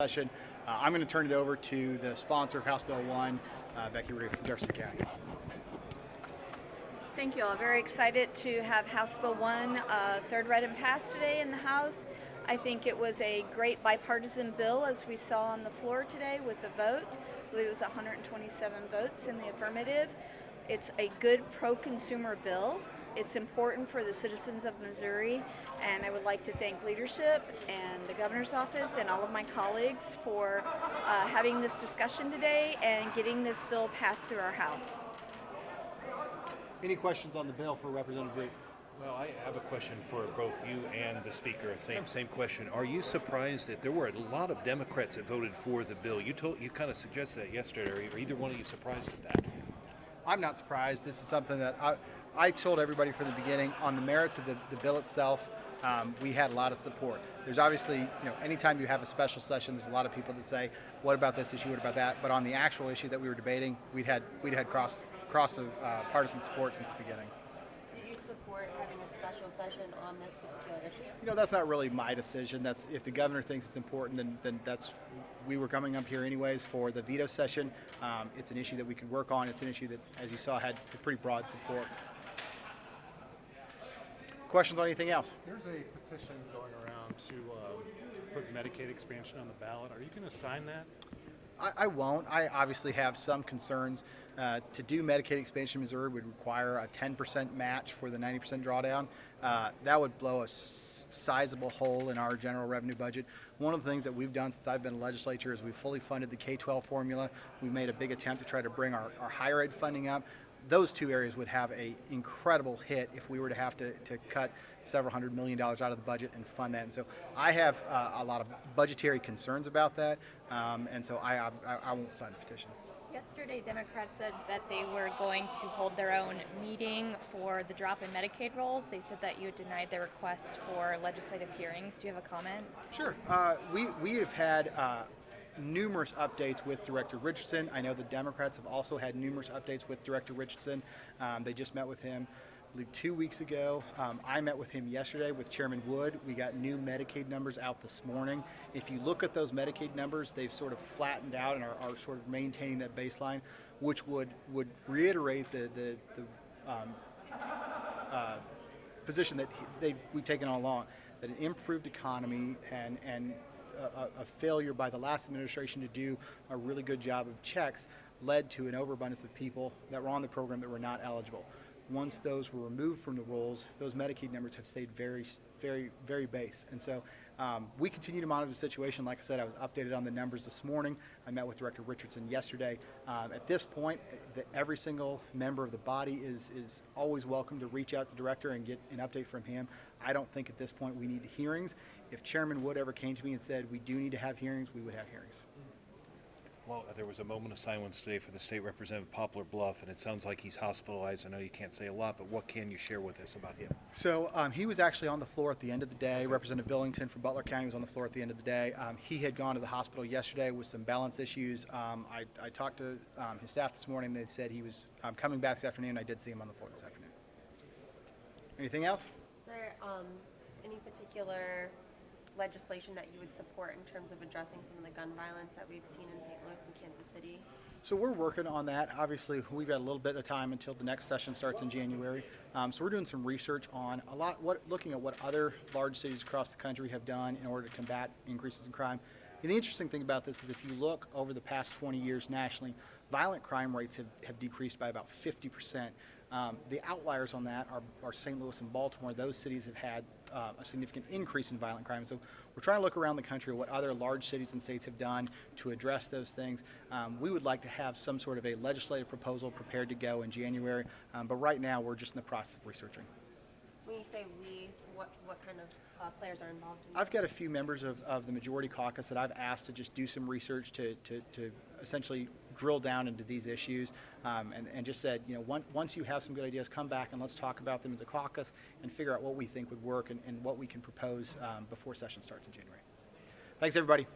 Session. I'm going to turn it over to the sponsor of House Bill 1, Becky Ruth from Jefferson County. Thank you all. Very excited to have House Bill 1 third read and pass today in the House. I think it was a great bipartisan bill, as we saw on the floor today with the vote. I believe it was 127 votes in the affirmative. It's a good pro-consumer bill. It's important for the citizens of Missouri, and I would like to thank leadership and the governor's office and all of my colleagues for having this discussion today and getting this bill passed through our House. Any questions on the bill for Representative Ruth? Well, I have a question for both you and the speaker. Same question. Are you surprised that there were a lot of Democrats that voted for the bill? You kind of suggested that yesterday. Are either one of you surprised at that? I'm not surprised. This is something that I told everybody from the beginning. On the merits of the bill itself, we had a lot of support. There's obviously, anytime you have a special session, there's a lot of people that say, what about this issue, what about that? But on the actual issue that we were debating, we'd had cross partisan support since the beginning. Do you support having a special session on this particular issue? That's not really my decision. That's if the governor thinks it's important, then that's. We were coming up here anyways for the veto session. It's an issue that we could work on. It's an issue that, as you saw, had pretty broad support. Questions on anything else? There's a petition going around to put Medicaid expansion on the ballot. Are you going to sign that? I won't. I obviously have some concerns. To do Medicaid expansion in Missouri would require a 10% match for the 90% drawdown. That would blow a sizable hole in our general revenue budget. One of the things that we've done since I've been in the legislature is we've fully funded the K-12 formula. We've made a big attempt to try to bring our higher ed funding up. Those two areas would have an incredible hit if we were to have to cut several $100 million out of the budget and fund that. And so I have a lot of budgetary concerns about that, and so I won't sign the petition. Yesterday, Democrats said that they were going to hold their own meeting for the drop in Medicaid rolls. They said that you had denied their request for legislative hearings. Do you have a comment? Sure. We have had numerous updates with Director Richardson. I know the Democrats have also had numerous updates with Director Richardson. They just met with him, I believe, 2 weeks ago. I met with him yesterday with Chairman Wood. We got new Medicaid numbers out this morning. If you look at those Medicaid numbers, they've sort of flattened out and are sort of maintaining that baseline, which would reiterate the position that we've taken all along, that an improved economy and a failure by the last administration to do a really good job of checks led to an overabundance of people that were on the program that were not eligible. Once those were removed from the rolls, those Medicaid numbers have stayed very, very, very base. And so we continue to monitor the situation. Like I said, I was updated on the numbers this morning. I met with Director Richardson yesterday. At this point, every single member of the body is always welcome to reach out to the director and get an update from him. I don't think at this point we need hearings. If Chairman Wood ever came to me and said we do need to have hearings, we would have hearings. Well, there was a moment of silence today for the state representative Poplar Bluff, and it sounds like he's hospitalized. I know you can't say a lot, but what can you share with us about him? So he was actually on the floor at the end of the day. Representative Billington from Butler County was on the floor at the end of the day. He had gone to the hospital yesterday with some balance issues. I talked to his staff this morning. They said he was coming back this afternoon. I did see him on the floor this afternoon. Anything else? Is there any particular legislation that you would support in terms of addressing some of the gun violence that we've seen in St. Louis and Kansas City? So we're working on that. Obviously, we've got a little bit of time until the next session starts in January. So we're doing some research on looking at what other large cities across the country have done in order to combat increases in crime. And the interesting thing about this is if you look over the past 20 years nationally, violent crime rates have decreased by about 50%. The outliers on that are St. Louis and Baltimore. Those cities have had a significant increase in violent crime. So we're trying to look around the country at what other large cities and states have done to address those things. We would like to have some sort of a legislative proposal prepared to go in January, but right now we're just in the process of researching. When you say we, what kind of players are involved in that? I've got a few members of the majority caucus that I've asked to just do some research to essentially drill down into these issues, and just said, once you have some good ideas, come back and let's talk about them as a caucus and figure out what we think would work and what we can propose before session starts in January. Thanks, everybody.